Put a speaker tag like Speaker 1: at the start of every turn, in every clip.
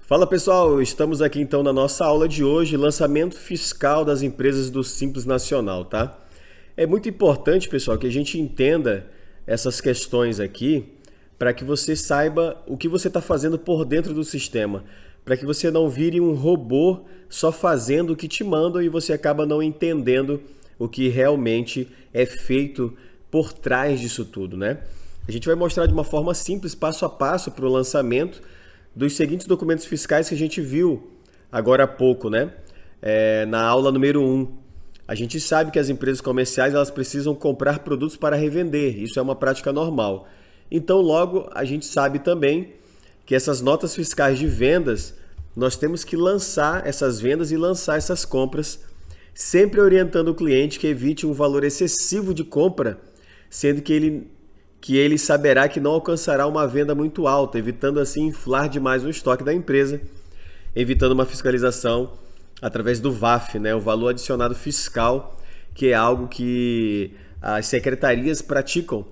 Speaker 1: Fala pessoal, estamos aqui então na nossa aula de hoje, lançamento fiscal das empresas do Simples Nacional, tá? É muito importante, pessoal, que a gente entenda essas questões aqui para que você saiba o que você está fazendo por dentro do sistema, para que você não vire um robô só fazendo o que te mandam e você acaba não entendendo o que realmente é feito por trás disso tudo, né? A gente vai mostrar de uma forma simples, passo a passo, para o lançamento dos seguintes documentos fiscais que a gente viu agora há pouco, né? Na aula número 1. A gente sabe que as empresas comerciais elas precisam comprar produtos para revender, isso é uma prática normal. Então, logo, a gente sabe também que essas notas fiscais de vendas, nós temos que lançar essas vendas e lançar essas compras, sempre orientando o cliente que evite um valor excessivo de compra, sendo que ele saberá que não alcançará uma venda muito alta, evitando assim inflar demais o estoque da empresa, evitando uma fiscalização através do VAF, né, o valor adicionado fiscal, que é algo que as secretarias praticam.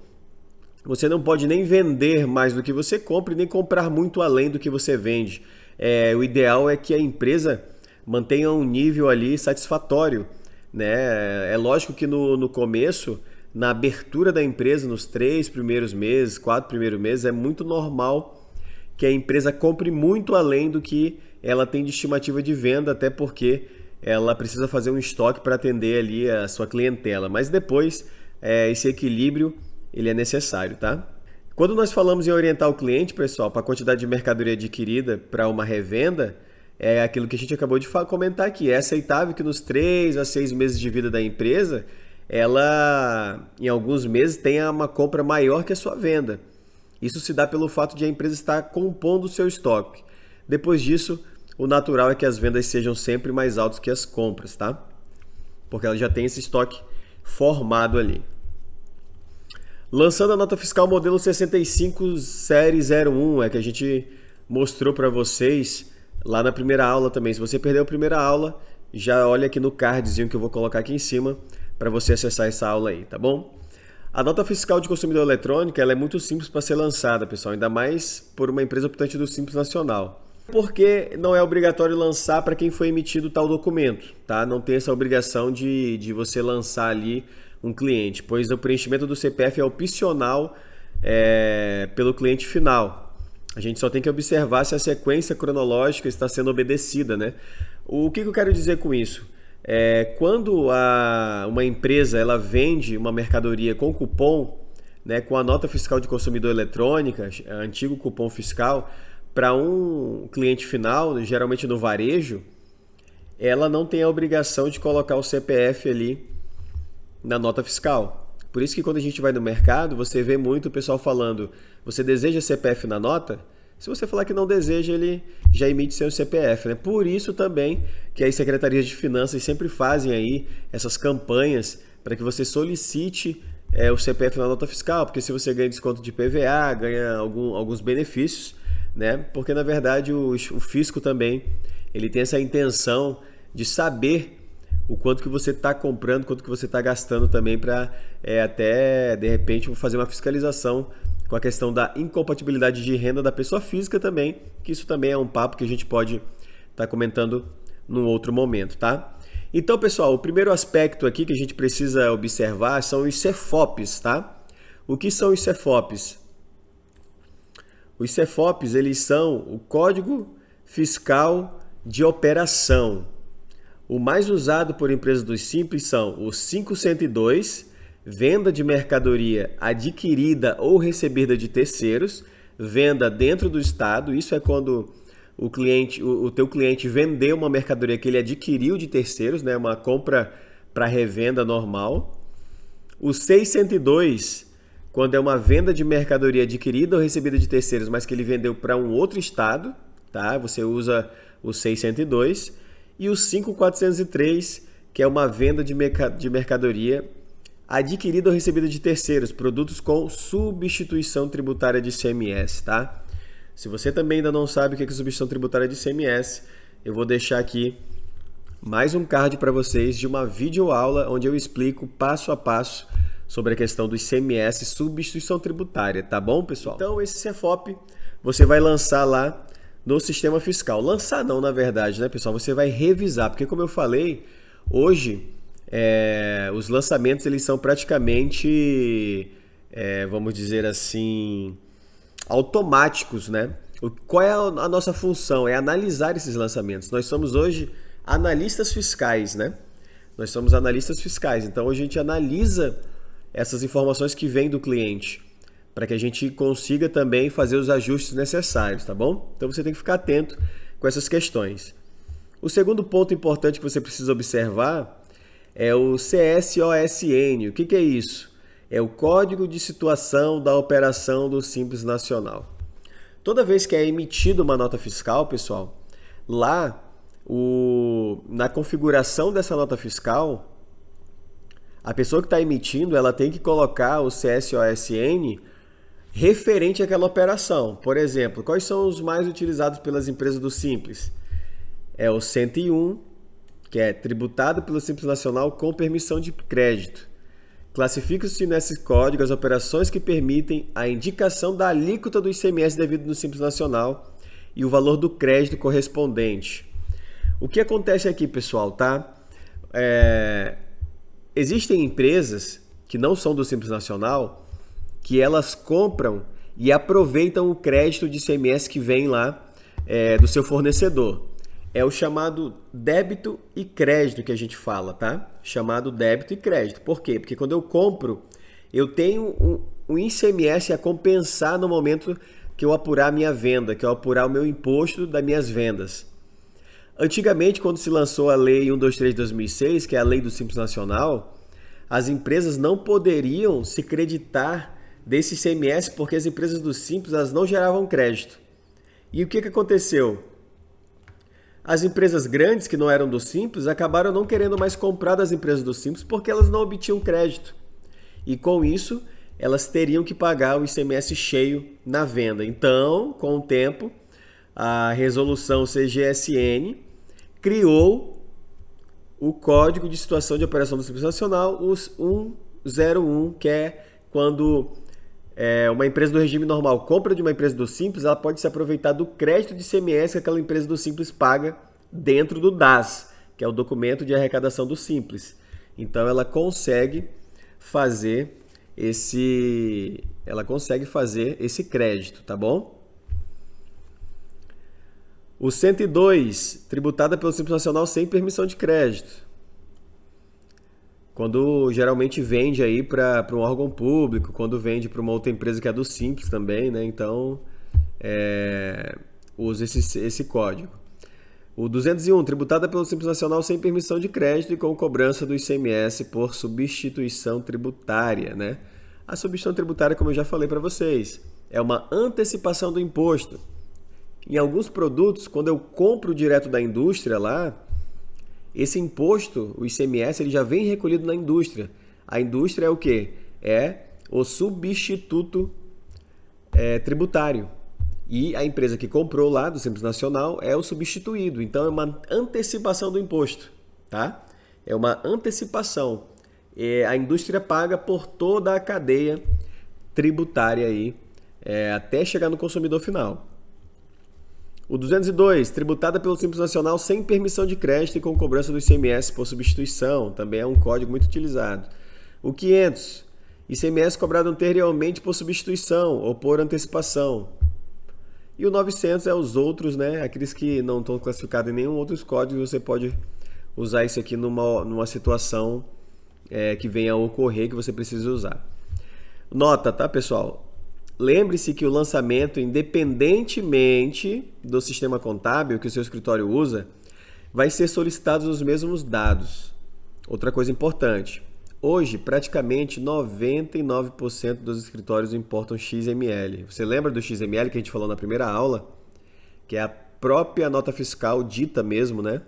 Speaker 1: Você não pode nem vender mais do que você compra e nem comprar muito além do que você vende. O ideal é que a empresa mantenha um nível ali satisfatório, né? É lógico que no começo, na abertura da empresa, nos 3 primeiros meses, 4 primeiros meses, é muito normal que a empresa compre muito além do que ela tem de estimativa de venda, até porque ela precisa fazer um estoque para atender ali a sua clientela. Mas depois, esse equilíbrio ele é necessário, tá? Quando nós falamos em orientar o cliente, pessoal, para a quantidade de mercadoria adquirida para uma revenda, é aquilo que a gente acabou de comentar aqui. É aceitável que nos 3 a 6 meses de vida da empresa, ela, em alguns meses, tenha uma compra maior que a sua venda. Isso se dá pelo fato de a empresa estar compondo o seu estoque. Depois disso, o natural é que as vendas sejam sempre mais altas que as compras, tá? Porque ela já tem esse estoque formado ali. Lançando a nota fiscal modelo 65 série 01, que a gente mostrou para vocês lá na primeira aula também. Se você perdeu a primeira aula, já olha aqui no cardzinho que eu vou colocar aqui em cima para você acessar essa aula aí, tá bom? A nota fiscal de consumidor eletrônica ela é muito simples para ser lançada, pessoal, ainda mais por uma empresa optante do Simples Nacional. Porque não é obrigatório lançar para quem foi emitido tal documento, tá? Não tem essa obrigação de você lançar ali um cliente, pois o preenchimento do CPF é opcional pelo cliente final. A gente só tem que observar se a sequência cronológica está sendo obedecida, né? O que eu quero dizer com isso? Quando uma empresa ela vende uma mercadoria com cupom, né, com a nota fiscal de consumidor eletrônica, antigo cupom fiscal, para um cliente final, geralmente no varejo, ela não tem a obrigação de colocar o CPF ali na nota fiscal. Por isso que quando a gente vai no mercado, você vê muito o pessoal falando, você deseja CPF na nota? Se você falar que não deseja, ele já emite seu CPF, né? Por isso também que as secretarias de finanças sempre fazem aí essas campanhas para que você solicite o CPF na nota fiscal, porque se você ganha desconto de PVA, ganha alguns benefícios, né? Porque na verdade o fisco também ele tem essa intenção de saber o quanto que você está comprando, quanto que você está gastando também para até de repente fazer uma fiscalização com a questão da incompatibilidade de renda da pessoa física também, que isso também é um papo que a gente pode estar comentando num outro momento, tá? Então, pessoal, o primeiro aspecto aqui que a gente precisa observar são os CEFOPs, tá? O que são os CEFOPs? Os CEFOPs, eles são o Código Fiscal de Operação. O mais usado por empresas do Simples são o 5102, venda de mercadoria adquirida ou recebida de terceiros, venda dentro do estado, isso é quando o teu cliente vendeu uma mercadoria que ele adquiriu de terceiros, né, uma compra para revenda normal. O 602, quando é uma venda de mercadoria adquirida ou recebida de terceiros, mas que ele vendeu para um outro estado, tá? Você usa o 602. E o 5403, que é uma venda de mercadoria adquirida ou recebida de terceiros, produtos com substituição tributária de ICMS, tá? Se você também ainda não sabe o que é substituição tributária de ICMS, eu vou deixar aqui mais um card para vocês de uma videoaula onde eu explico passo a passo sobre a questão do ICMS substituição tributária, tá bom, pessoal? Então, esse CEFOP você vai lançar lá no sistema fiscal. Lançar não, na verdade, né, pessoal? Você vai revisar, porque como eu falei, hoje os lançamentos eles são praticamente, vamos dizer assim, automáticos, né? Qual é a nossa função? É analisar esses lançamentos. Nós somos hoje analistas fiscais, né? Nós somos analistas fiscais, então a gente analisa essas informações que vêm do cliente para que a gente consiga também fazer os ajustes necessários, tá bom? Então você tem que ficar atento com essas questões. O segundo ponto importante que você precisa observar é o CSOSN. O que é isso? É o Código de Situação da Operação do Simples Nacional. Toda vez que é emitida uma nota fiscal, pessoal, lá na configuração dessa nota fiscal, a pessoa que está emitindo ela tem que colocar o CSOSN referente àquela operação. Por exemplo, quais são os mais utilizados pelas empresas do Simples? É o 101, que é tributado pelo Simples Nacional com permissão de crédito. Classificam-se nesse código as operações que permitem a indicação da alíquota do ICMS devido no Simples Nacional e o valor do crédito correspondente. O que acontece aqui, pessoal, tá? Existem empresas que não são do Simples Nacional que elas compram e aproveitam o crédito de ICMS que vem lá do seu fornecedor. É o chamado débito e crédito que a gente fala, tá? Chamado débito e crédito. Por quê? Porque quando eu compro, eu tenho um ICMS a compensar no momento que eu apurar a minha venda, que eu apurar o meu imposto das minhas vendas. Antigamente, quando se lançou a Lei 123 de 2006, que é a Lei do Simples Nacional, as empresas não poderiam se creditar desse ICMS porque as empresas do Simples elas não geravam crédito. E o que aconteceu? As empresas grandes que não eram do Simples acabaram não querendo mais comprar das empresas do Simples porque elas não obtinham crédito. E com isso, elas teriam que pagar o ICMS cheio na venda. Então, com o tempo, a resolução CGSN criou o Código de Situação de Operação do Simples Nacional, os 101, que é quando uma empresa do regime normal compra de uma empresa do Simples, ela pode se aproveitar do crédito de ICMS que aquela empresa do Simples paga dentro do DAS, que é o documento de arrecadação do Simples. Então ela consegue fazer esse crédito, tá bom? O 102, tributada pelo Simples Nacional sem permissão de crédito. Quando geralmente vende aí para um órgão público, quando vende para uma outra empresa que é do Simples também, né? Então, usa esse código. O 201, tributada pelo Simples Nacional sem permissão de crédito e com cobrança do ICMS por substituição tributária, né? A substituição tributária, como eu já falei para vocês, é uma antecipação do imposto. Em alguns produtos, quando eu compro direto da indústria lá, esse imposto, o ICMS, ele já vem recolhido na indústria. A indústria é o quê? É o substituto tributário. E a empresa que comprou lá do Simples Nacional é o substituído. Então é uma antecipação do imposto, tá? É uma antecipação. A indústria paga por toda a cadeia tributária aí, até chegar no consumidor final. O 202, tributada pelo Simples Nacional sem permissão de crédito e com cobrança do ICMS por substituição, também é um código muito utilizado. O 500, ICMS cobrado anteriormente por substituição ou por antecipação. E o 900 é os outros, né? Aqueles que não estão classificados em nenhum outro código, você pode usar isso aqui numa situação que venha a ocorrer que você precisa usar. Nota, tá, pessoal? Lembre-se que o lançamento, independentemente do sistema contábil que o seu escritório usa, vai ser solicitados os mesmos dados. Outra coisa importante, hoje praticamente 99% dos escritórios importam XML. Você lembra do XML que a gente falou na primeira aula? Que é a própria nota fiscal dita mesmo, né?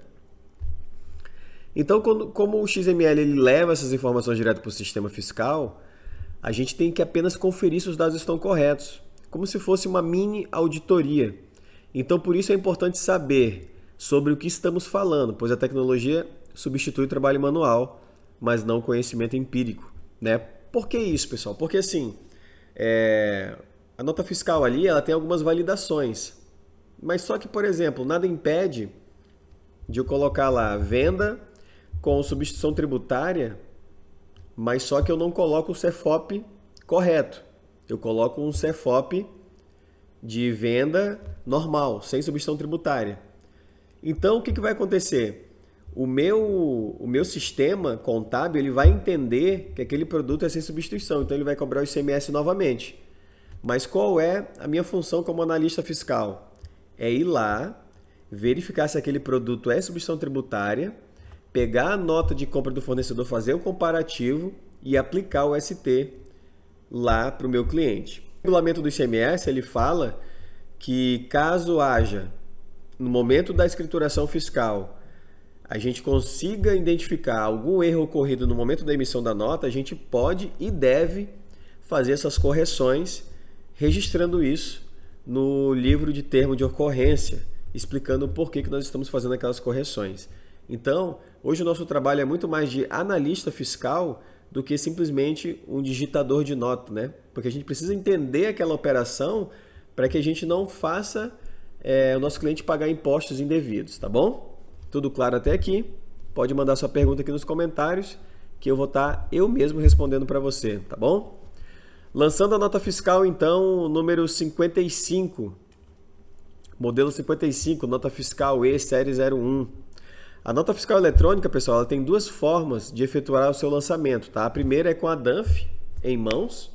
Speaker 1: Então, como o XML ele leva essas informações direto para o sistema fiscal, a gente tem que apenas conferir se os dados estão corretos, como se fosse uma mini auditoria. Então, por isso é importante saber sobre o que estamos falando, pois a tecnologia substitui o trabalho manual, mas não o conhecimento empírico, né? Por que isso, pessoal? Porque assim, a nota fiscal ali ela tem algumas validações. Mas só que, por exemplo, nada impede de eu colocar lá venda com substituição tributária, mas só que eu não coloco o CEFOP correto. Eu coloco um CEFOP de venda normal, sem substituição tributária. Então, o que vai acontecer? O meu sistema contábil ele vai entender que aquele produto é sem substituição, então ele vai cobrar o ICMS novamente. Mas qual é a minha função como analista fiscal? É ir lá, verificar se aquele produto é substituição tributária, pegar a nota de compra do fornecedor, fazer o comparativo e aplicar o ST lá para o meu cliente. O regulamento do ICMS ele fala que caso haja, no momento da escrituração fiscal, a gente consiga identificar algum erro ocorrido no momento da emissão da nota, a gente pode e deve fazer essas correções, registrando isso no livro de termo de ocorrência, explicando o porquê que nós estamos fazendo aquelas correções. Então, hoje o nosso trabalho é muito mais de analista fiscal do que simplesmente um digitador de nota, né? Porque a gente precisa entender aquela operação para que a gente não faça o nosso cliente pagar impostos indevidos, tá bom? Tudo claro até aqui? Pode mandar sua pergunta aqui nos comentários que eu vou estar eu mesmo respondendo para você, tá bom? Lançando a nota fiscal, então, número 55, modelo 55, nota fiscal E, série 01. A nota fiscal eletrônica, pessoal, ela tem duas formas de efetuar o seu lançamento, tá? A primeira é com a DANF em mãos,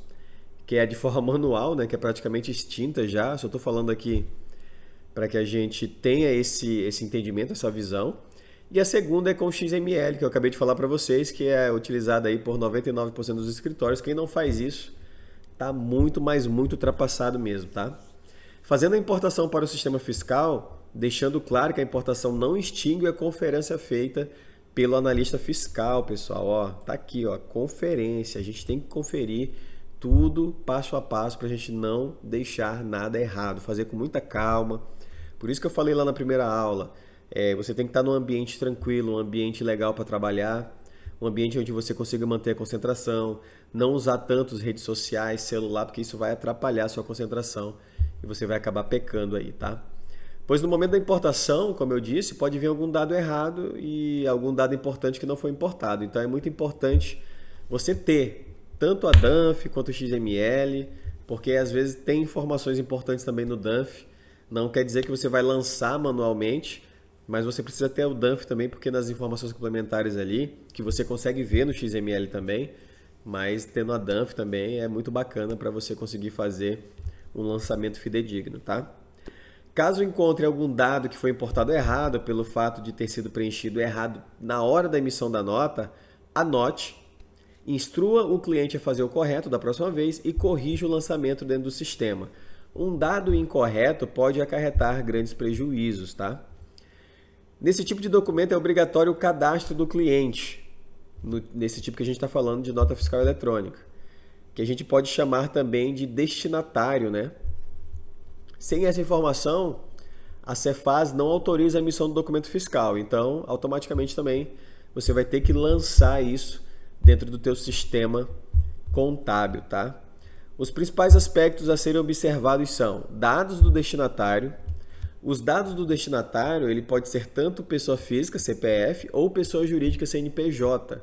Speaker 1: que é de forma manual, né? Que é praticamente extinta já, só estou falando aqui para que a gente tenha esse entendimento, essa visão. E a segunda é com o XML, que eu acabei de falar para vocês, que é utilizada aí por 99% dos escritórios. Quem não faz isso está muito, mas muito ultrapassado mesmo, tá? Fazendo a importação para o sistema fiscal, deixando claro que a importação não extingue a conferência feita pelo analista fiscal, pessoal. Ó, tá aqui, ó, conferência. A gente tem que conferir tudo passo a passo para a gente não deixar nada errado, fazer com muita calma. Por isso que eu falei lá na primeira aula, você tem que estar num ambiente tranquilo, um ambiente legal para trabalhar, um ambiente onde você consiga manter a concentração, não usar tantas redes sociais, celular, porque isso vai atrapalhar a sua concentração e você vai acabar pecando aí, tá? Pois no momento da importação, como eu disse, pode vir algum dado errado e algum dado importante que não foi importado. Então é muito importante você ter tanto a DANF quanto o XML, porque às vezes tem informações importantes também no DANF. Não quer dizer que você vai lançar manualmente, mas você precisa ter o DANF também, porque nas informações complementares ali, que você consegue ver no XML também, mas tendo a DANF também é muito bacana para você conseguir fazer um lançamento fidedigno, tá? Caso encontre algum dado que foi importado errado, pelo fato de ter sido preenchido errado na hora da emissão da nota, anote, instrua o cliente a fazer o correto da próxima vez e corrija o lançamento dentro do sistema. Um dado incorreto pode acarretar grandes prejuízos, tá? Nesse tipo de documento é obrigatório o cadastro do cliente, nesse tipo que a gente está falando de nota fiscal eletrônica, que a gente pode chamar também de destinatário, né? Sem essa informação, a Cefaz não autoriza a emissão do documento fiscal, então automaticamente também você vai ter que lançar isso dentro do teu sistema contábil, tá? Os principais aspectos a serem observados são dados do destinatário. Os dados do destinatário ele pode ser tanto pessoa física, CPF, ou pessoa jurídica, CNPJ,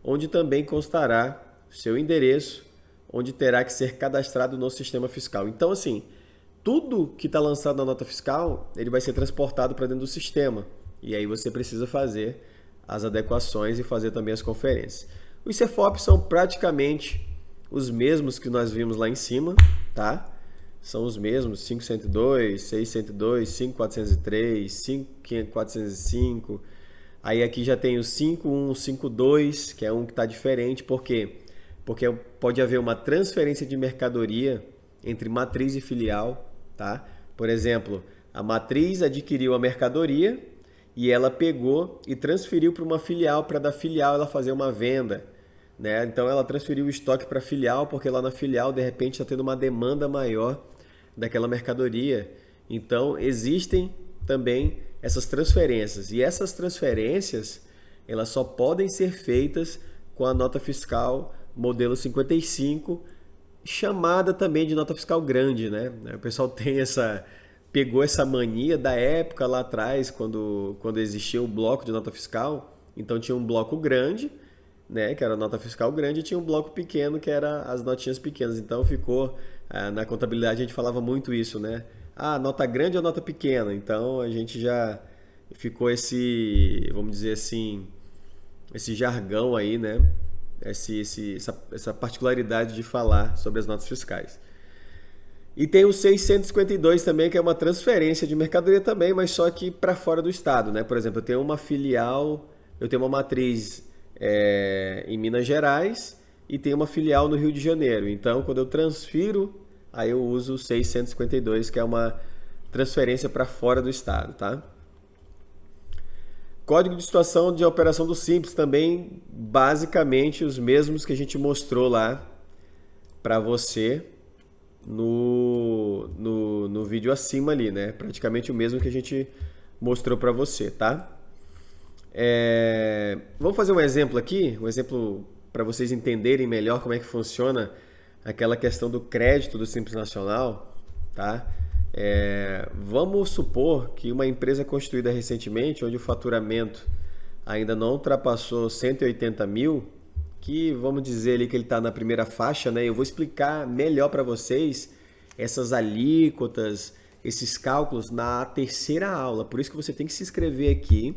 Speaker 1: onde também constará seu endereço, onde terá que ser cadastrado no sistema fiscal. Então, assim, tudo que está lançado na nota fiscal, ele vai ser transportado para dentro do sistema. E aí você precisa fazer as adequações e fazer também as conferências. Os CEFOPs são praticamente os mesmos que nós vimos lá em cima, tá? São os mesmos, 5102, 602, 5403, 5405. Aí aqui já tem o 5152, que é um que está diferente. Por quê? Porque pode haver uma transferência de mercadoria entre matriz e filial, tá? Por exemplo, a matriz adquiriu a mercadoria e ela pegou e transferiu para uma filial, para da filial ela fazer uma venda, né? Então ela transferiu o estoque para a filial porque lá na filial de repente está tendo uma demanda maior daquela mercadoria. Então existem também essas transferências e essas transferências elas só podem ser feitas com a nota fiscal modelo 55, chamada também de nota fiscal grande, né? O pessoal tem essa pegou essa mania da época lá atrás, quando existia o bloco de nota fiscal. Então tinha um bloco grande, né, que era a nota fiscal grande, e tinha um bloco pequeno, que era as notinhas pequenas. Então ficou, na contabilidade a gente falava muito isso, né? Ah, nota grande ou nota pequena? Então a gente já ficou esse, vamos dizer assim, esse jargão aí, né? Essa particularidade de falar sobre as notas fiscais. E tem o 652 também, que é uma transferência de mercadoria também, mas só que para fora do estado, né? Por exemplo, eu tenho uma filial, eu tenho uma matriz em Minas Gerais e tenho uma filial no Rio de Janeiro. Então, quando eu transfiro, aí eu uso o 652, que é uma transferência para fora do estado, tá? Código de situação de operação do Simples também, basicamente os mesmos que a gente mostrou lá para você no vídeo acima ali, né? Praticamente o mesmo que a gente mostrou para você, tá? Vamos fazer um exemplo aqui, um exemplo para vocês entenderem melhor como é que funciona aquela questão do crédito do Simples Nacional, tá? Vamos supor que uma empresa constituída recentemente, onde o faturamento ainda não ultrapassou 180 mil, que vamos dizer ali que ele está na primeira faixa, né? Eu vou explicar melhor para vocês essas alíquotas, esses cálculos na terceira aula. Por isso que você tem que se inscrever aqui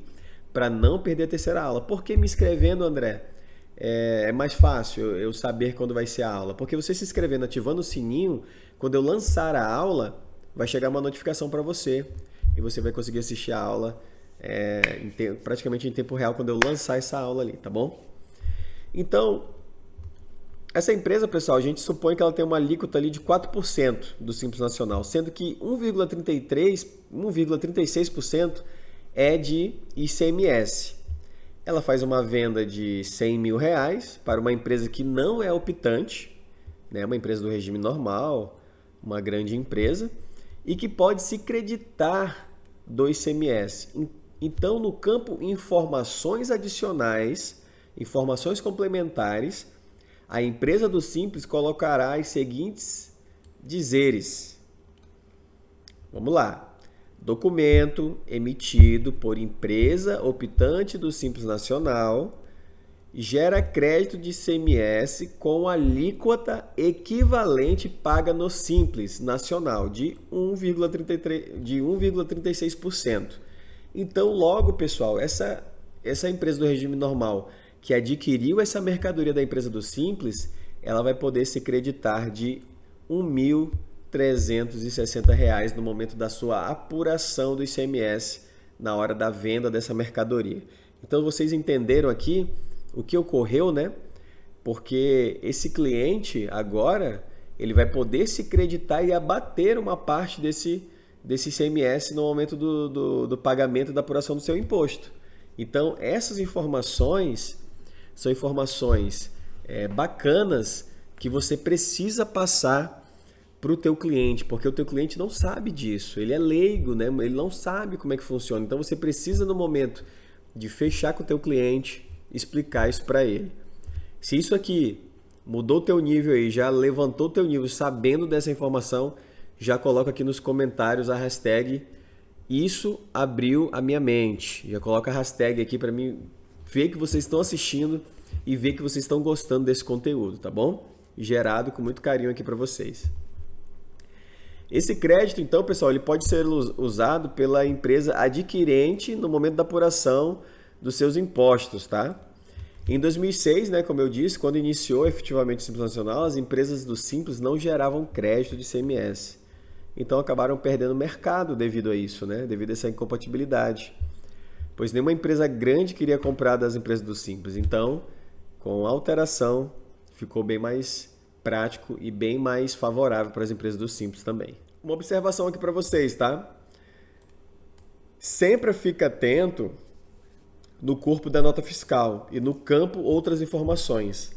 Speaker 1: para não perder a terceira aula. Por que me inscrevendo, André? É mais fácil eu saber quando vai ser a aula. Porque você se inscrevendo, ativando o sininho, quando eu lançar a aula, vai chegar uma notificação para você e você vai conseguir assistir a aula praticamente em tempo real quando eu lançar essa aula ali, tá bom? Então, essa empresa, pessoal, a gente supõe que ela tem uma alíquota ali de 4% do Simples Nacional, sendo que 1,36% é de ICMS. Ela faz uma venda de 100 mil reais para uma empresa que não é optante, né? Uma empresa do regime normal, uma grande empresa, e que pode se creditar do ICMS. Então, no campo informações adicionais, informações complementares, a empresa do Simples colocará os seguintes dizeres. Vamos lá. Documento emitido por empresa optante do Simples Nacional gera crédito de ICMS com alíquota equivalente paga no Simples Nacional de 1,36%. Então, logo, pessoal, essa empresa do regime normal que adquiriu essa mercadoria da empresa do Simples, ela vai poder se creditar de R$ 1.360 no momento da sua apuração do ICMS na hora da venda dessa mercadoria. Então, vocês entenderam aqui o que ocorreu, né? Porque esse cliente agora ele vai poder se creditar e abater uma parte desse ICMS no momento do pagamento da apuração do seu imposto. Então, essas informações são informações bacanas que você precisa passar para o teu cliente, porque o teu cliente não sabe disso, ele é leigo, né? Ele não sabe como é que funciona. Então, você precisa, no momento de fechar com o teu cliente, explicar isso para ele. Se isso aqui mudou o teu nível aí, já levantou o teu nível sabendo dessa informação, já coloca aqui nos comentários a hashtag "Isso abriu a minha mente". Já coloca a hashtag aqui para mim ver que vocês estão assistindo e ver que vocês estão gostando desse conteúdo, tá bom? Gerado com muito carinho aqui para vocês. Esse crédito, então, pessoal, ele pode ser usado pela empresa adquirente no momento da apuração dos seus impostos, tá? Em 2006, né, como eu disse, quando iniciou efetivamente o Simples Nacional, as empresas do Simples não geravam crédito de ICMS. Então acabaram perdendo mercado devido a isso, né? Devido a essa incompatibilidade. Pois nenhuma empresa grande queria comprar das empresas do Simples. Então, com a alteração, ficou bem mais prático e bem mais favorável para as empresas do Simples também. Uma observação aqui para vocês, tá? Sempre fica atento no corpo da nota fiscal e no campo outras informações,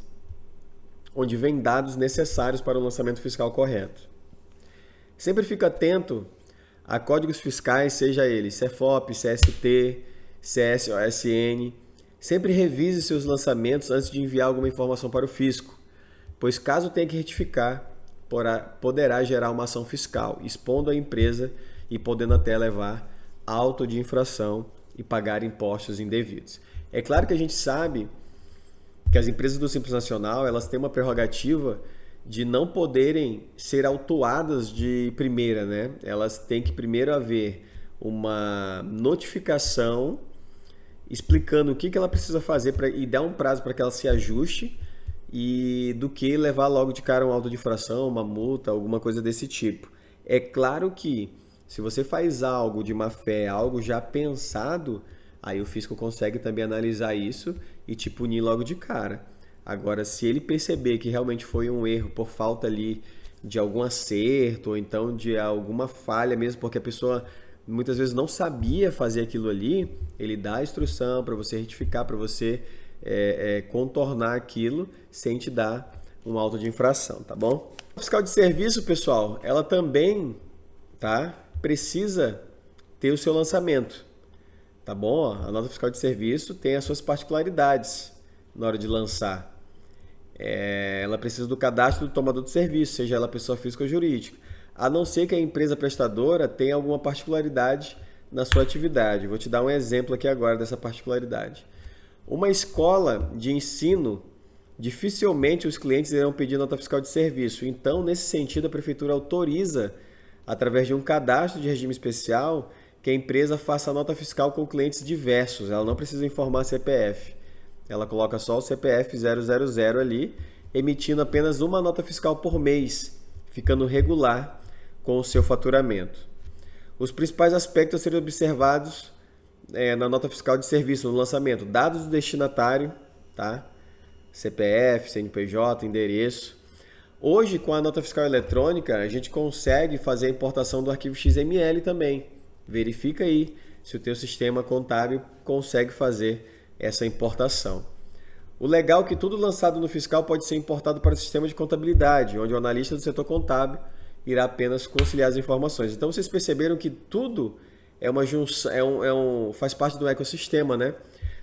Speaker 1: onde vem dados necessários para o lançamento fiscal correto. Sempre fica atento a códigos fiscais, seja ele CEFOP, CST, CSOSN. Sempre revise seus lançamentos antes de enviar alguma informação para o fisco, pois caso tenha que retificar, poderá gerar uma ação fiscal, expondo a empresa e podendo até levar auto de infração e pagar impostos indevidos. É claro que a gente sabe que as empresas do Simples Nacional, elas têm uma prerrogativa de não poderem ser autuadas de primeira, né? Elas têm que primeiro haver uma notificação explicando o que ela precisa fazer e dar um prazo para que ela se ajuste, e do que levar logo de cara um auto de infração, uma multa, alguma coisa desse tipo. É claro que se você faz algo de má fé, algo já pensado, aí o fisco consegue também analisar isso e te punir logo de cara. Agora, se ele perceber que realmente foi um erro por falta ali de algum acerto, ou então de alguma falha mesmo, porque a pessoa muitas vezes não sabia fazer aquilo ali, ele dá a instrução para você retificar, para você contornar aquilo sem te dar um auto de infração, tá bom? A fiscal de serviço, pessoal, ela também, tá, precisa ter o seu lançamento, tá bom? A nota fiscal de serviço tem as suas particularidades na hora de lançar. Ela precisa do cadastro do tomador de serviço, seja ela pessoa física ou jurídica, a não ser que a empresa prestadora tenha alguma particularidade na sua atividade. Vou te dar um exemplo aqui agora dessa particularidade. Uma escola de ensino, dificilmente os clientes irão pedir nota fiscal de serviço. Então, nesse sentido, a prefeitura autoriza, através de um cadastro de regime especial, que a empresa faça a nota fiscal com clientes diversos. Ela não precisa informar CPF. Ela coloca só o CPF 000 ali, emitindo apenas uma nota fiscal por mês, ficando regular com o seu faturamento. Os principais aspectos a serem observados na nota fiscal de serviço, no lançamento: dados do destinatário, tá? CPF, CNPJ, endereço. Hoje, com a nota fiscal eletrônica, a gente consegue fazer a importação do arquivo XML também. Verifica aí se o teu sistema contábil consegue fazer essa importação. O legal é que tudo lançado no fiscal pode ser importado para o sistema de contabilidade, onde o analista do setor contábil irá apenas conciliar as informações. Então, vocês perceberam que tudo é uma junção, faz parte do ecossistema, né?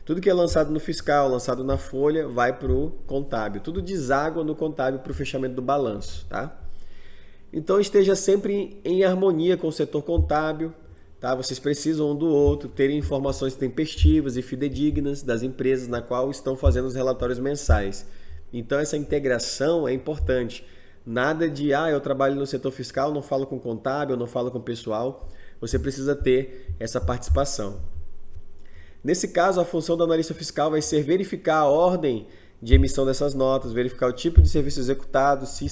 Speaker 1: Tudo que é lançado no fiscal, lançado na folha, vai para o contábil. Tudo deságua no contábil para o fechamento do balanço, tá? Então, esteja sempre em harmonia com o setor contábil, tá? Vocês precisam um do outro, terem informações tempestivas e fidedignas das empresas na qual estão fazendo os relatórios mensais. Então, essa integração é importante. Nada de, eu trabalho no setor fiscal, não falo com o contábil, não falo com o pessoal. Você precisa ter essa participação. Nesse caso, a função do analista fiscal vai ser verificar a ordem de emissão dessas notas, verificar o tipo de serviço executado, se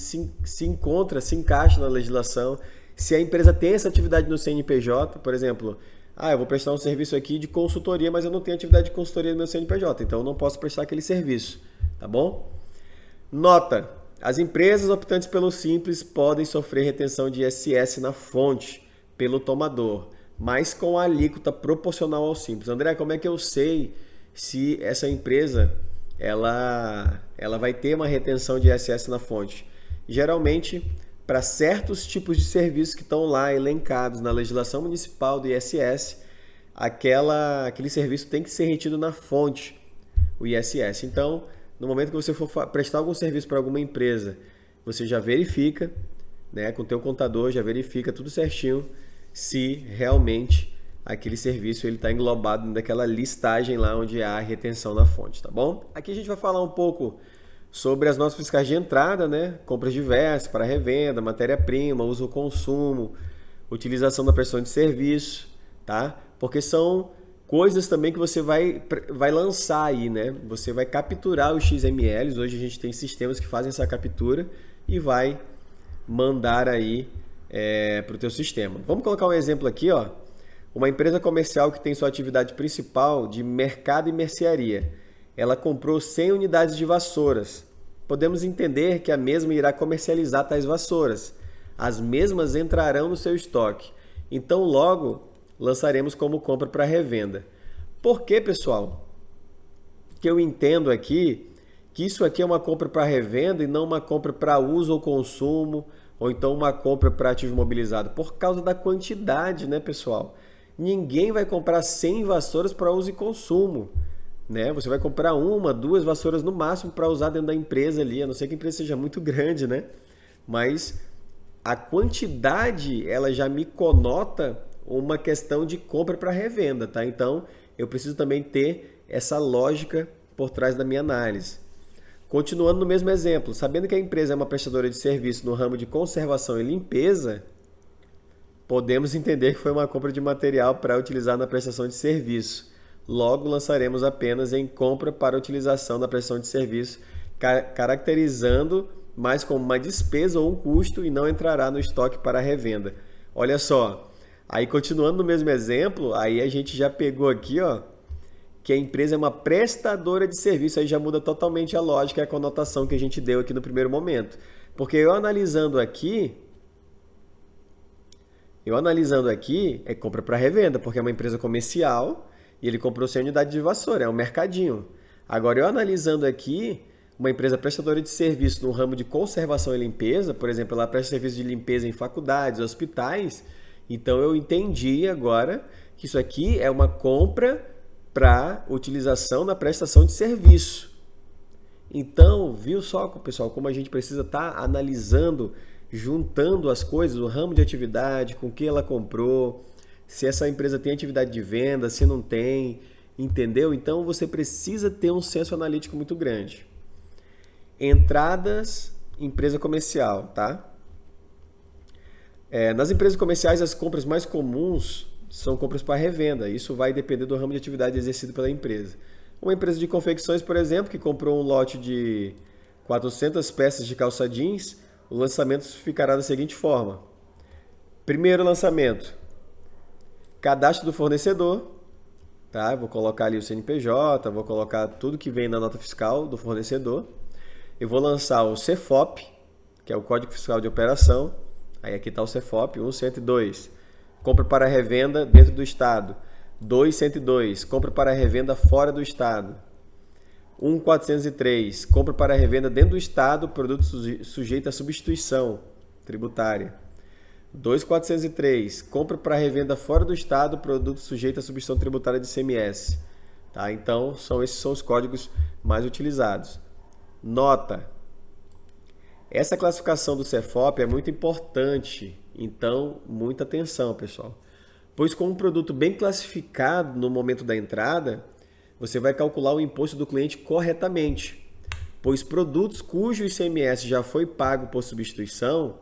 Speaker 1: encaixa na legislação, se a empresa tem essa atividade no CNPJ, por exemplo, eu vou prestar um serviço aqui de consultoria, mas eu não tenho atividade de consultoria no meu CNPJ, então eu não posso prestar aquele serviço, tá bom? Nota: as empresas optantes pelo Simples podem sofrer retenção de ISS na fonte pelo tomador, mas com a alíquota proporcional ao Simples. André, como é que eu sei se essa empresa ela vai ter uma retenção de ISS na fonte? Geralmente, para certos tipos de serviços que estão lá elencados na legislação municipal do ISS, aquele serviço tem que ser retido na fonte, o ISS. Então, no momento que você for prestar algum serviço para alguma empresa, você já verifica, né, com o teu contador, já verifica tudo certinho se realmente aquele serviço está englobado naquela listagem lá onde há retenção na fonte, tá bom? Aqui a gente vai falar um pouco sobre as notas fiscais de entrada, né? Compras diversas para revenda, matéria-prima, uso ou consumo, utilização da prestação de serviço, tá? Porque são coisas também que você vai lançar aí, né? Você vai capturar os XMLs. Hoje a gente tem sistemas que fazem essa captura e vai mandar aí para o teu sistema. Vamos colocar um exemplo aqui, ó. Uma empresa comercial que tem sua atividade principal de mercado e mercearia. Ela comprou 100 unidades de vassouras. Podemos entender que a mesma irá comercializar tais vassouras. As mesmas entrarão no seu estoque. Então, logo, lançaremos como compra para revenda. Por que, pessoal? Que eu entendo aqui que isso aqui é uma compra para revenda e não uma compra para uso ou consumo, ou então uma compra para ativo imobilizado. Por causa da quantidade, né, pessoal? Ninguém vai comprar 100 vassouras para uso e consumo, né? Você vai comprar 1, 2 vassouras no máximo para usar dentro da empresa ali, a não ser que a empresa seja muito grande, né? Mas a quantidade, ela já me conota uma questão de compra para revenda, tá? Então, eu preciso também ter essa lógica por trás da minha análise. Continuando no mesmo exemplo, sabendo que a empresa é uma prestadora de serviço no ramo de conservação e limpeza, podemos entender que foi uma compra de material para utilizar na prestação de serviço. Logo, lançaremos apenas em compra para utilização na prestação de serviço, caracterizando mais como uma despesa ou um custo e não entrará no estoque para revenda. Olha só, aí continuando no mesmo exemplo, aí a gente já pegou aqui, ó, que a empresa é uma prestadora de serviço, aí já muda totalmente a lógica e a conotação que a gente deu aqui no primeiro momento. Porque eu analisando aqui, é compra para revenda, porque é uma empresa comercial e ele comprou 100 unidades de vassoura, é um mercadinho. Agora, eu analisando aqui, uma empresa prestadora de serviço no ramo de conservação e limpeza, por exemplo, ela presta serviço de limpeza em faculdades, hospitais, então eu entendi agora que isso aqui é uma compra para utilização na prestação de serviço. Então, viu só, pessoal, como a gente precisa estar analisando, juntando as coisas, o ramo de atividade, com que ela comprou, se essa empresa tem atividade de venda, se não tem, entendeu? Então, você precisa ter um senso analítico muito grande. Entradas, empresa comercial, tá? Nas empresas comerciais, as compras mais comuns são compras para revenda. Isso vai depender do ramo de atividade exercido pela empresa. Uma empresa de confecções, por exemplo, que comprou um lote de 400 peças de calça jeans, o lançamento ficará da seguinte forma. Primeiro lançamento, cadastro do fornecedor, tá? Vou colocar ali o CNPJ, vou colocar tudo que vem na nota fiscal do fornecedor. Eu vou lançar o CFOP, que é o Código Fiscal de Operação. Aí aqui está o CFOP, 1.102. Compra para revenda dentro do Estado. 2.102. Compra para revenda fora do Estado. 1.403. Compra para revenda dentro do Estado, produto sujeito à substituição tributária. 2.403. Compra para revenda fora do Estado, produto sujeito à substituição tributária de ICMS. Tá? Então, esses são os códigos mais utilizados. Nota. Essa classificação do CFOP é muito importante, então muita atenção, pessoal. Pois com um produto bem classificado no momento da entrada, você vai calcular o imposto do cliente corretamente. Pois produtos cujo ICMS já foi pago por substituição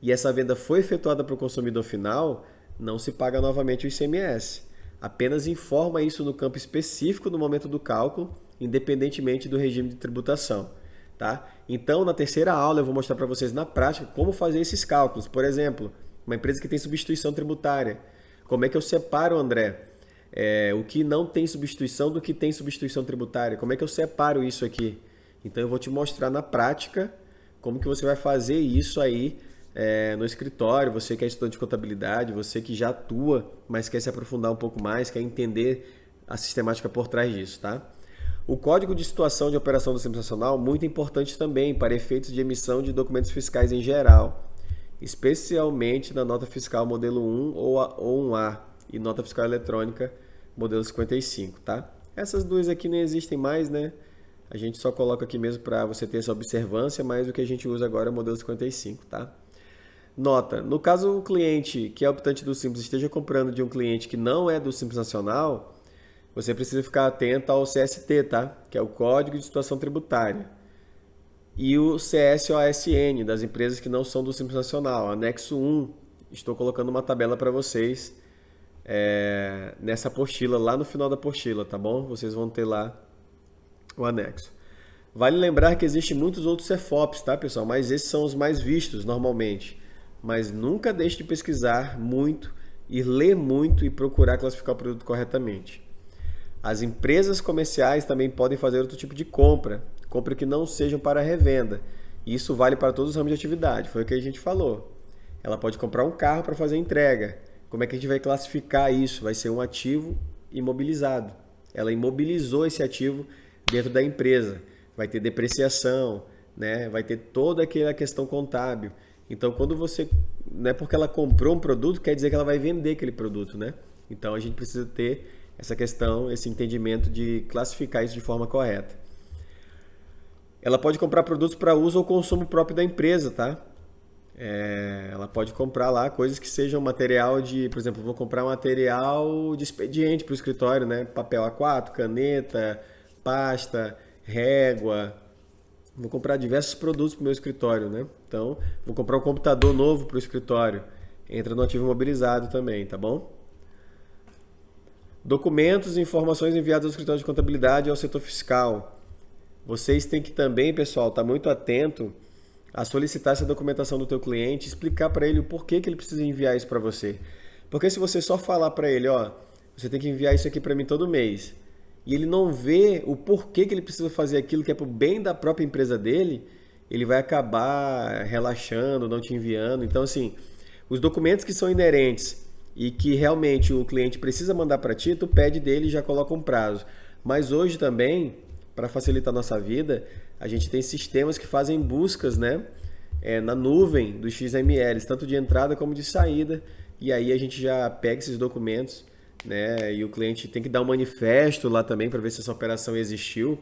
Speaker 1: e essa venda foi efetuada para o consumidor final, não se paga novamente o ICMS. Apenas informa isso no campo específico no momento do cálculo, independentemente do regime de tributação. Tá? Então, na terceira aula, eu vou mostrar para vocês na prática como fazer esses cálculos. Por exemplo, uma empresa que tem substituição tributária. Como é que eu separo, André, o que não tem substituição do que tem substituição tributária? Como é que eu separo isso aqui? Então, eu vou te mostrar na prática como que você vai fazer isso aí no escritório. Você que é estudante de contabilidade, você que já atua, mas quer se aprofundar um pouco mais, quer entender a sistemática por trás disso, tá? O Código de Situação de Operação do Simples Nacional, muito importante também para efeitos de emissão de documentos fiscais em geral, especialmente na nota fiscal modelo 1 ou 1A e nota fiscal eletrônica modelo 55, tá? Essas duas aqui não existem mais, né? A gente só coloca aqui mesmo para você ter essa observância, mas o que a gente usa agora é o modelo 55, tá? Nota, no caso o cliente que é optante do Simples esteja comprando de um cliente que não é do Simples Nacional, você precisa ficar atento ao CST, tá? Que é o Código de Situação Tributária. E o CSOSN, das empresas que não são do Simples Nacional, anexo 1. Estou colocando uma tabela para vocês nessa apostila, lá no final da apostila, tá bom? Vocês vão ter lá o anexo. Vale lembrar que existem muitos outros CFOPs, tá, pessoal? Mas esses são os mais vistos normalmente. Mas nunca deixe de pesquisar muito e ler muito e procurar classificar o produto corretamente. As empresas comerciais também podem fazer outro tipo de compra que não sejam para revenda. Isso vale para todos os ramos de atividade, foi o que a gente falou. Ela pode comprar um carro para fazer a entrega. Como é que a gente vai classificar isso? Vai ser um ativo imobilizado. Ela imobilizou esse ativo dentro da empresa. Vai ter depreciação, né? Vai ter toda aquela questão contábil. Então, quando você... Não é porque ela comprou um produto, quer dizer que ela vai vender aquele produto, né? Então, a gente precisa ter essa questão, esse entendimento de classificar isso de forma correta. Ela pode comprar produtos para uso ou consumo próprio da empresa, tá? Ela pode comprar lá coisas que sejam material de, por exemplo, vou comprar material de expediente para o escritório, né? Papel A4, caneta, pasta, régua. Vou comprar diversos produtos para o meu escritório, né? Então, vou comprar um computador novo para o escritório. Entra no ativo imobilizado também, tá bom? Documentos e informações enviadas ao escritório de contabilidade e ao setor fiscal. Vocês têm que também, pessoal, estar muito atento a solicitar essa documentação do teu cliente, explicar para ele o porquê que ele precisa enviar isso para você. Porque se você só falar para ele, ó, você tem que enviar isso aqui para mim todo mês, e ele não vê o porquê que ele precisa fazer aquilo que é para o bem da própria empresa dele, ele vai acabar relaxando, não te enviando. Então, assim, os documentos que são inerentes e que realmente o cliente precisa mandar para ti, tu pede dele e já coloca um prazo. Mas hoje também, para facilitar a nossa vida, a gente tem sistemas que fazem buscas, né, na nuvem dos XMLs, tanto de entrada como de saída, e aí a gente já pega esses documentos, né, e o cliente tem que dar um manifesto lá também para ver se essa operação existiu,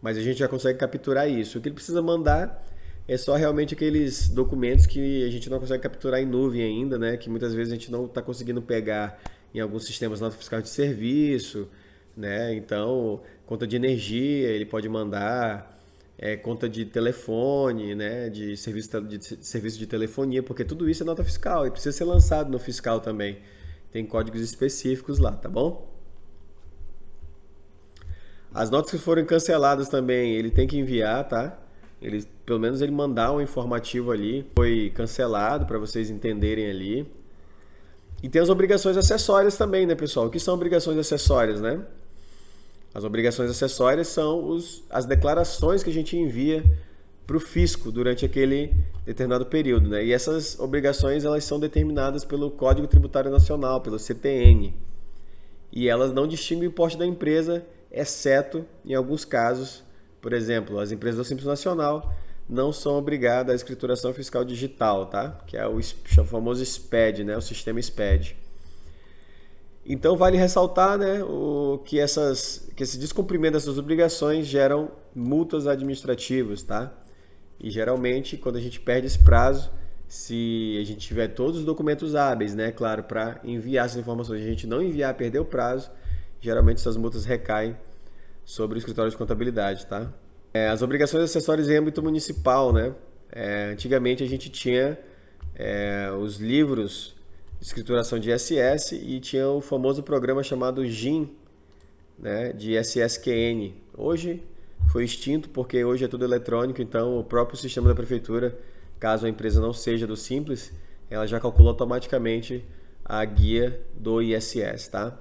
Speaker 1: mas a gente já consegue capturar isso. O que ele precisa mandar é só realmente aqueles documentos que a gente não consegue capturar em nuvem ainda, né, que muitas vezes a gente não está conseguindo pegar em alguns sistemas nota fiscal de serviço, né, então conta de energia ele pode mandar, conta de telefone, né, de serviço de telefonia, porque tudo isso é nota fiscal e precisa ser lançado no fiscal também. Tem códigos específicos lá, tá bom? As notas que forem canceladas também, ele tem que enviar, tá? Pelo menos ele mandar um informativo ali, foi cancelado, para vocês entenderem ali. E tem as obrigações acessórias também, né, pessoal? O que são obrigações acessórias, né? As obrigações acessórias são as declarações que a gente envia para o fisco durante aquele determinado período, né? E essas obrigações elas são determinadas pelo Código Tributário Nacional, pelo CTN. E elas não distinguem o porte da empresa, exceto em alguns casos. Por exemplo, as empresas do Simples Nacional não são obrigadas à escrituração fiscal digital, tá? Que é o famoso SPED, né? O sistema SPED. Então vale ressaltar, né, que esse descumprimento dessas obrigações geram multas administrativas, tá? E geralmente quando a gente perde esse prazo, se a gente tiver todos os documentos hábeis, né, claro, para enviar essas informações, a gente não enviar, perder o prazo, geralmente essas multas recaem sobre o escritório de contabilidade, tá? As obrigações acessórias em âmbito municipal, né? Antigamente a gente tinha os livros de escrituração de ISS e tinha o famoso programa chamado GIM, né, de SSQN. Hoje foi extinto porque hoje é tudo eletrônico, então o próprio sistema da prefeitura, caso a empresa não seja do Simples, ela já calcula automaticamente a guia do ISS, tá?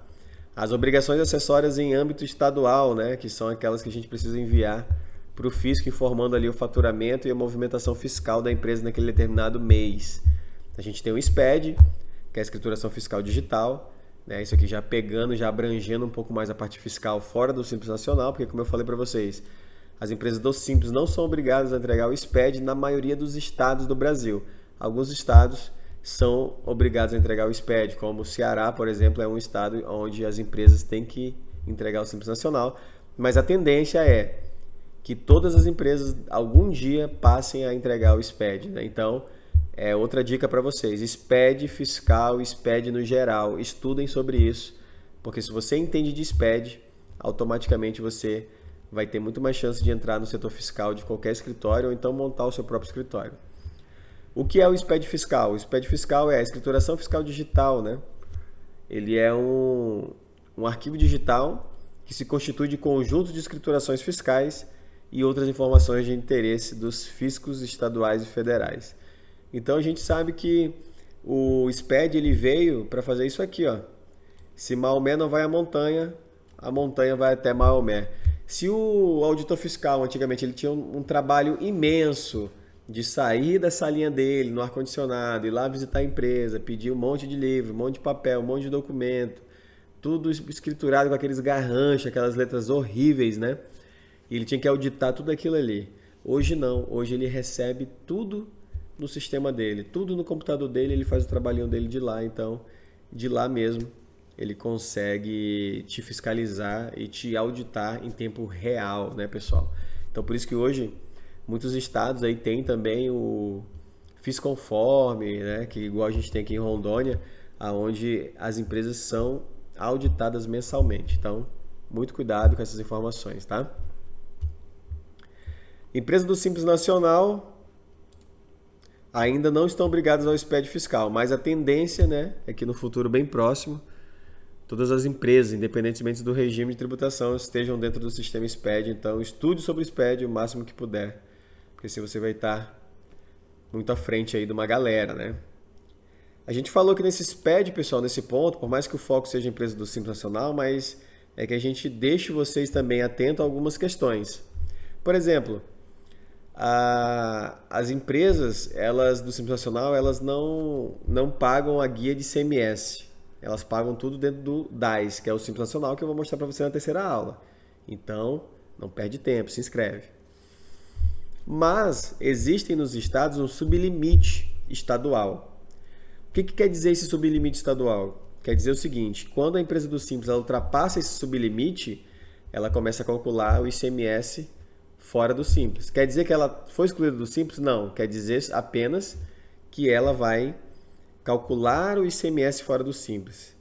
Speaker 1: As obrigações acessórias em âmbito estadual, né, que são aquelas que a gente precisa enviar para o fisco informando ali o faturamento e a movimentação fiscal da empresa naquele determinado mês. A gente tem o SPED, que é a escrituração fiscal digital, né? Isso aqui já pegando, já abrangendo um pouco mais a parte fiscal fora do Simples Nacional, porque como eu falei para vocês, as empresas do Simples não são obrigadas a entregar o SPED na maioria dos estados do Brasil. Alguns estados são obrigados a entregar o SPED, como o Ceará, por exemplo, é um estado onde as empresas têm que entregar o Simples Nacional, mas a tendência é que todas as empresas algum dia passem a entregar o SPED, né? Então, outra dica para vocês, SPED fiscal, SPED no geral, estudem sobre isso, porque se você entende de SPED, automaticamente você vai ter muito mais chance de entrar no setor fiscal de qualquer escritório ou então montar o seu próprio escritório. O que é o SPED fiscal? O SPED fiscal é a escrituração fiscal digital, né? Ele é um arquivo digital que se constitui de conjuntos de escriturações fiscais e outras informações de interesse dos fiscos estaduais e federais. Então a gente sabe que o SPED ele veio para fazer isso aqui, ó. Se Maomé não vai à montanha, a montanha vai até Maomé. Se o auditor fiscal antigamente ele tinha um trabalho imenso de sair da salinha dele no ar-condicionado, ir lá visitar a empresa, pedir um monte de livro, um monte de papel, um monte de documento, tudo escriturado com aqueles garranchos, aquelas letras horríveis, né? E ele tinha que auditar tudo aquilo ali. Hoje não, hoje ele recebe tudo no sistema dele, tudo no computador dele, ele faz o trabalhinho dele de lá, então de lá mesmo ele consegue te fiscalizar e te auditar em tempo real, né, pessoal? Então por isso que hoje muitos estados aí têm também o Fisconforme, né? Que igual a gente tem aqui em Rondônia, aonde as empresas são auditadas mensalmente. Então, muito cuidado com essas informações, tá? Empresas do Simples Nacional ainda não estão obrigadas ao SPED fiscal, mas a tendência, né, é que no futuro bem próximo, todas as empresas, independentemente do regime de tributação, estejam dentro do sistema SPED. Então, estude sobre o SPED o máximo que puder, porque assim você vai estar muito à frente aí de uma galera, né? A gente falou que nesse SPED, pessoal, nesse ponto, por mais que o foco seja empresa do Simples Nacional, mas é que a gente deixe vocês também atentos a algumas questões. Por exemplo, as empresas, elas do Simples Nacional, elas não pagam a guia de ICMS. Elas pagam tudo dentro do DAS, que é o Simples Nacional, que eu vou mostrar para você na terceira aula. Então, não perde tempo, se inscreve. Mas existem nos estados um sublimite estadual. O que quer dizer esse sublimite estadual? Quer dizer o seguinte, quando a empresa do Simples ela ultrapassa esse sublimite, ela começa a calcular o ICMS fora do Simples. Quer dizer que ela foi excluída do Simples? Não. Quer dizer apenas que ela vai calcular o ICMS fora do Simples.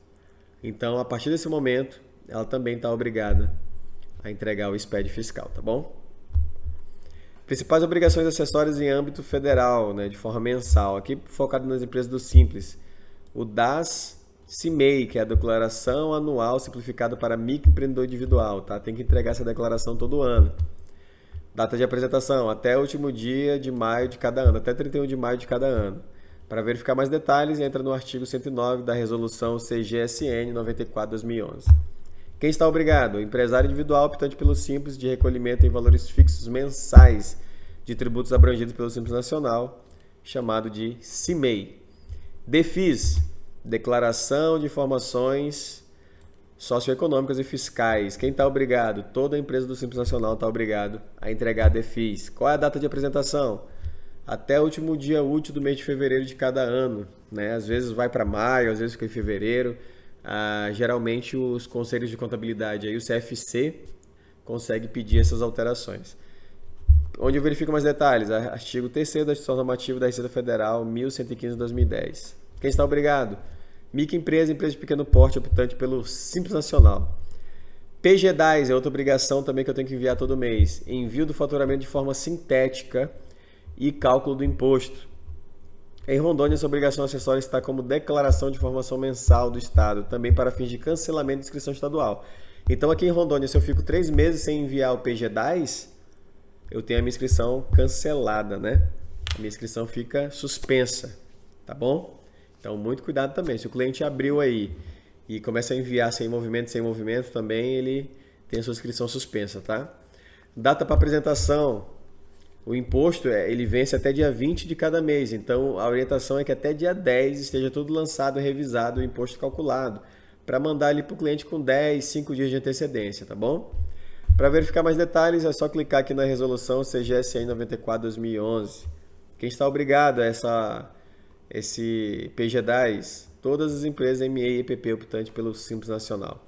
Speaker 1: Então, a partir desse momento, ela também está obrigada a entregar o SPED fiscal, tá bom? Principais obrigações acessórias em âmbito federal, né, de forma mensal. Aqui focado nas empresas do Simples. O DAS-CIMEI, que é a Declaração Anual Simplificada para Microempreendedor Individual, tá? Tem que entregar essa declaração todo ano. Data de apresentação, até o último dia de maio de cada ano, até 31 de maio de cada ano. Para verificar mais detalhes, entra no artigo 109 da Resolução CGSN 94/2011. Quem está obrigado? O empresário individual optante pelo Simples de recolhimento em valores fixos mensais de tributos abrangidos pelo Simples Nacional, chamado de CIMEI. DEFIS, Declaração de Informações Socioeconômicas e Fiscais. Quem está obrigado? Toda a empresa do Simples Nacional está obrigado a entregar DEFIS. Qual é a data de apresentação? Até o último dia útil do mês de fevereiro de cada ano, né? Às vezes vai para maio, às vezes fica em fevereiro. Geralmente os conselhos de contabilidade, aí o CFC, consegue pedir essas alterações. Onde eu verifico mais detalhes, artigo 3º da Instituição Normativa da Receita Federal 1115/2010. Quem está obrigado? Microempresa, empresa de pequeno porte, optante pelo Simples Nacional. PGDAS é outra obrigação também que eu tenho que enviar todo mês. Envio do faturamento de forma sintética e cálculo do imposto. Em Rondônia, essa obrigação acessória está como declaração de formação mensal do Estado, também para fins de cancelamento de inscrição estadual. Então, aqui em Rondônia, se eu fico 3 meses sem enviar o PGDAS, eu tenho a minha inscrição cancelada, né? A minha inscrição fica suspensa, tá bom? Então, muito cuidado também. Se o cliente abriu aí e começa a enviar sem movimento, também ele tem a sua inscrição suspensa, tá? Data para apresentação. O imposto, ele vence até dia 20 de cada mês, então a orientação é que até dia 10 esteja tudo lançado e revisado, o imposto calculado, para mandar ali para o cliente com 5 dias de antecedência, tá bom? Para verificar mais detalhes, é só clicar aqui na resolução CGSN 94/2011. Quem está obrigado a esse PGDAS? Todas as empresas MEI e EPP optantes pelo Simples Nacional.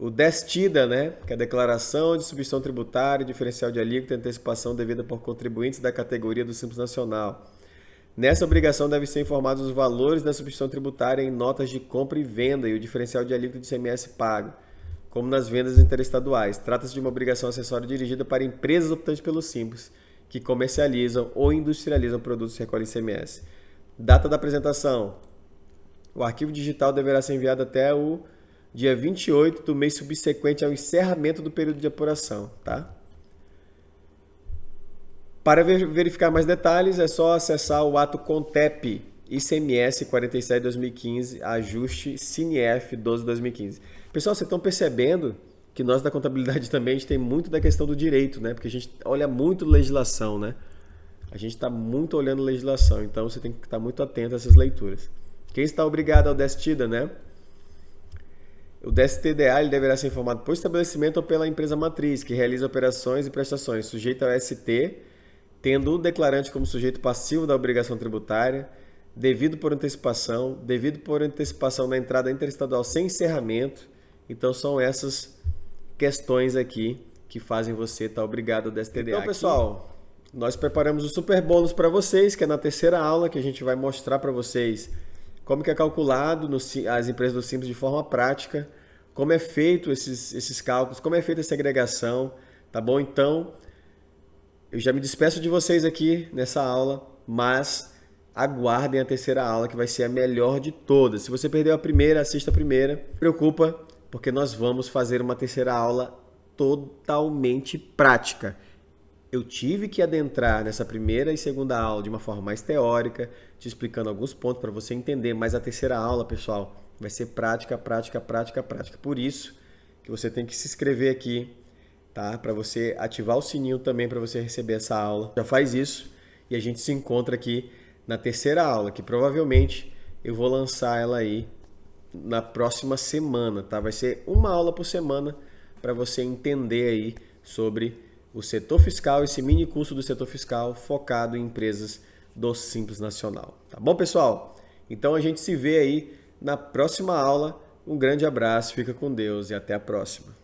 Speaker 1: O DESTIDA, né, que é a Declaração de Substituição Tributária, Diferencial de Alíquota e Antecipação devida por contribuintes da categoria do Simples Nacional. Nessa obrigação devem ser informados os valores da substituição tributária em notas de compra e venda e o diferencial de alíquota de ICMS pago, como nas vendas interestaduais. Trata-se de uma obrigação acessória dirigida para empresas optantes pelo Simples, que comercializam ou industrializam produtos que recolhem ICMS. Data da apresentação. O arquivo digital deverá ser enviado até o dia 28 do mês subsequente ao encerramento do período de apuração, tá? Para verificar mais detalhes, é só acessar o ato CONTEP ICMS 47/2015, ajuste CINEF 12/2015. Pessoal, vocês estão percebendo que nós da contabilidade também a gente tem muito da questão do direito, né? Porque a gente olha muito legislação, né? A gente está muito olhando legislação, então você tem que estar muito atento a essas leituras. Quem está obrigado ao DESTIDA, né? O DSTDA ele deverá ser informado por estabelecimento ou pela empresa matriz, que realiza operações e prestações sujeita ao ST, tendo o declarante como sujeito passivo da obrigação tributária, devido por antecipação na entrada interestadual sem encerramento. Então, são essas questões aqui que fazem você estar obrigado ao DSTDA. Então, pessoal, nós preparamos o super bônus para vocês, que é na terceira aula, que a gente vai mostrar para vocês como que é calculado as empresas do Simples de forma prática, como é feito esses cálculos, como é feita essa agregação, tá bom? Então, eu já me despeço de vocês aqui nessa aula, mas aguardem a terceira aula, que vai ser a melhor de todas. Se você perdeu a primeira, assista a primeira. Não se preocupa, porque nós vamos fazer uma terceira aula totalmente prática. Eu tive que adentrar nessa primeira e segunda aula de uma forma mais teórica, te explicando alguns pontos para você entender, mas a terceira aula, pessoal, vai ser prática, prática, prática, prática. Por isso que você tem que se inscrever aqui, tá? Para você ativar o sininho também para você receber essa aula. Já faz isso e a gente se encontra aqui na terceira aula, que provavelmente eu vou lançar ela aí na próxima semana, tá? Vai ser uma aula por semana para você entender aí sobre o setor fiscal, esse mini curso do setor fiscal focado em empresas do Simples Nacional. Tá bom, pessoal? Então a gente se vê aí na próxima aula. Um grande abraço, fica com Deus e até a próxima.